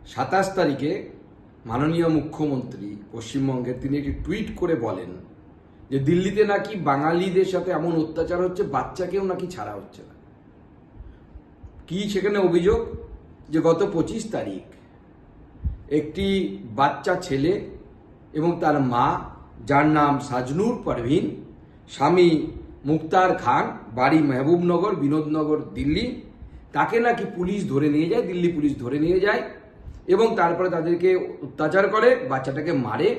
27 তারিখে মাননীয় মুখ্যমন্ত্রী পশ্চিমবঙ্গের তিনি একটি টুইট করে বলেন যে দিল্লিতে নাকি বাঙালিদের সাথে এমন অত্যাচার হচ্ছে, বাচ্চাকেও নাকি ছাড়া হচ্ছে না। কি সেখানে অভিযোগ? যে গত 25 তারিখ একটি বাচ্চা ছেলে এবং তার মা, যার নাম সাজনুর পারভিন, স্বামী মুক্তার খান, বাড়ি মেহবুবনগর, বিনোদনগর, দিল্লি, তাকে নাকি পুলিশ ধরে নিয়ে যায়, দিল্লি পুলিশ ধরে নিয়ে যায় এবং তারপরে তাদেরকে অত্যাচার করে, বাচ্চাটাকে মারে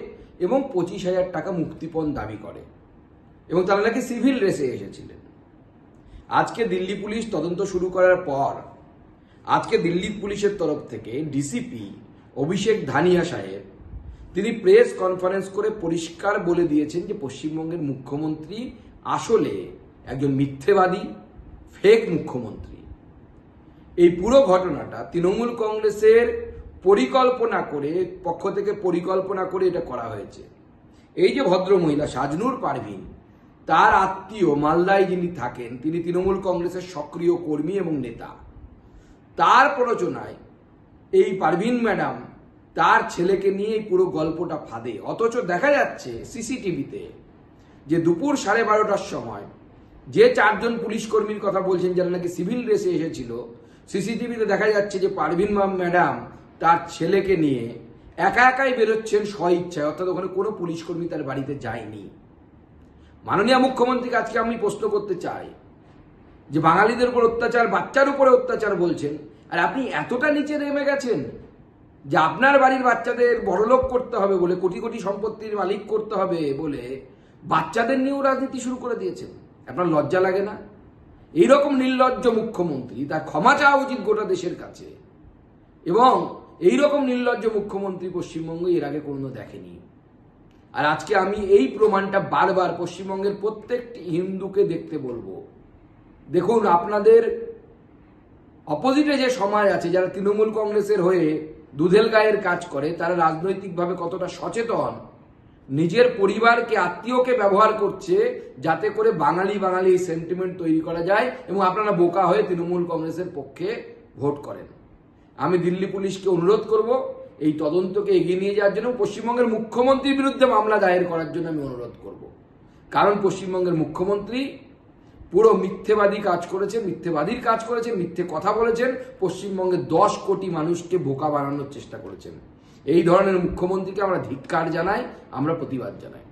এবং 25,000 টাকা মুক্তিপণ দাবি করে এবং তারা নাকি সিভিল রেসে এসেছিলেন। আজকে দিল্লি পুলিশ তদন্ত শুরু করার পর আজকে দিল্লি পুলিশের তরফ থেকে ডিসিপি অভিষেক ধানিয়া সাহেব তিনি প্রেস কনফারেন্স করে পরিষ্কার বলে দিয়েছেন যে পশ্চিমবঙ্গের মুখ্যমন্ত্রী আসলে একজন মিথ্যেবাদী, ফেক মুখ্যমন্ত্রী। এই পুরো ঘটনাটা তৃণমূল কংগ্রেসের পক্ষ থেকে পরিকল্পনা করে এটা করা হয়েছে। এই যে ভদ্রমহিলা সাজনুর পারভিন, তার আত্মীয় মালদায় যিনি থাকেন, তিনি তৃণমূল কংগ্রেসের সক্রিয় কর্মী এবং নেতা। তার প্ররোচনায় এই পারভিন ম্যাডাম তার ছেলেকে নিয়ে এই পুরো গল্পটা ফাঁদে। অথচ দেখা যাচ্ছে সিসিটিভিতে যে দুপুর 12:30টার সময় যে 4 জন পুলিশ কর্মীর কথা বলছেন যারা নাকি সিভিল ড্রেসে এসেছিল, সিসিটিভিতে দেখা যাচ্ছে যে পারভিন ম্যাডাম তার ছেলেকে নিয়ে একা একাই বেরোচ্ছেন স্বইচ্ছায়, অর্থাৎ ওখানে কোনো পুলিশ কর্মী তার বাড়িতে যায়নি। মাননীয় মুখ্যমন্ত্রীকে আজকে আমি প্রশ্ন করতে চাই যে বাঙালিদের উপর অত্যাচার, বাচ্চার উপরে অত্যাচার বলছেন, আর আপনি এতটা নিচে নেমে গেছেন যে আপনার বাড়ির বাচ্চাদের বড়লোক করতে হবে বলে, কোটি কোটি সম্পত্তির মালিক করতে হবে বলে বাচ্চাদের নিয়েও রাজনীতি শুরু করে দিয়েছেন। আপনার লজ্জা লাগে না? এইরকম নির্লজ্জ মুখ্যমন্ত্রী, তার ক্ষমা চাওয়া উচিত গোটা দেশের কাছে। এবং এইরকম নির্লজ্জ মুখ্যমন্ত্রী পশ্চিমবঙ্গ এর আগে কোনো দেখেনি। আর আজকে আমি এই প্রমাণটা বারবার পশ্চিমবঙ্গের প্রত্যেকটি হিন্দুকে দেখতে বলবো। দেখুন, আপনাদের অপোজিটে যে সমাজ আছে, যারা তৃণমূল কংগ্রেসের হয়ে দুধেল গায়ের কাজ করে, তারা রাজনৈতিকভাবে কতটা সচেতন, নিজের পরিবারকে, আত্মীয়কে ব্যবহার করছে যাতে করে বাঙালি বাঙালি সেন্টিমেন্ট তৈরি করা যায় এবং আপনারা বোকা হয়ে তৃণমূল কংগ্রেসের পক্ষে ভোট করেন। আমি দিল্লি পুলিশকে অনুরোধ করব এই তদন্তকে এগিয়ে নিয়ে যাওয়ার জন্য, পশ্চিমবঙ্গের মুখ্যমন্ত্রীর বিরুদ্ধে মামলা দায়ের করার জন্য আমি অনুরোধ করব। কারণ পশ্চিমবঙ্গের মুখ্যমন্ত্রী পুরো মিথ্যেবাদীর কাজ করেছেন, মিথ্যে কথা বলেছেন, পশ্চিমবঙ্গের 10 কোটি মানুষকে বোকা বানানোর চেষ্টা করেছেন। এই ধরনের মুখ্যমন্ত্রীকে আমরা ধিক্কার জানাই, আমরা প্রতিবাদ জানাই।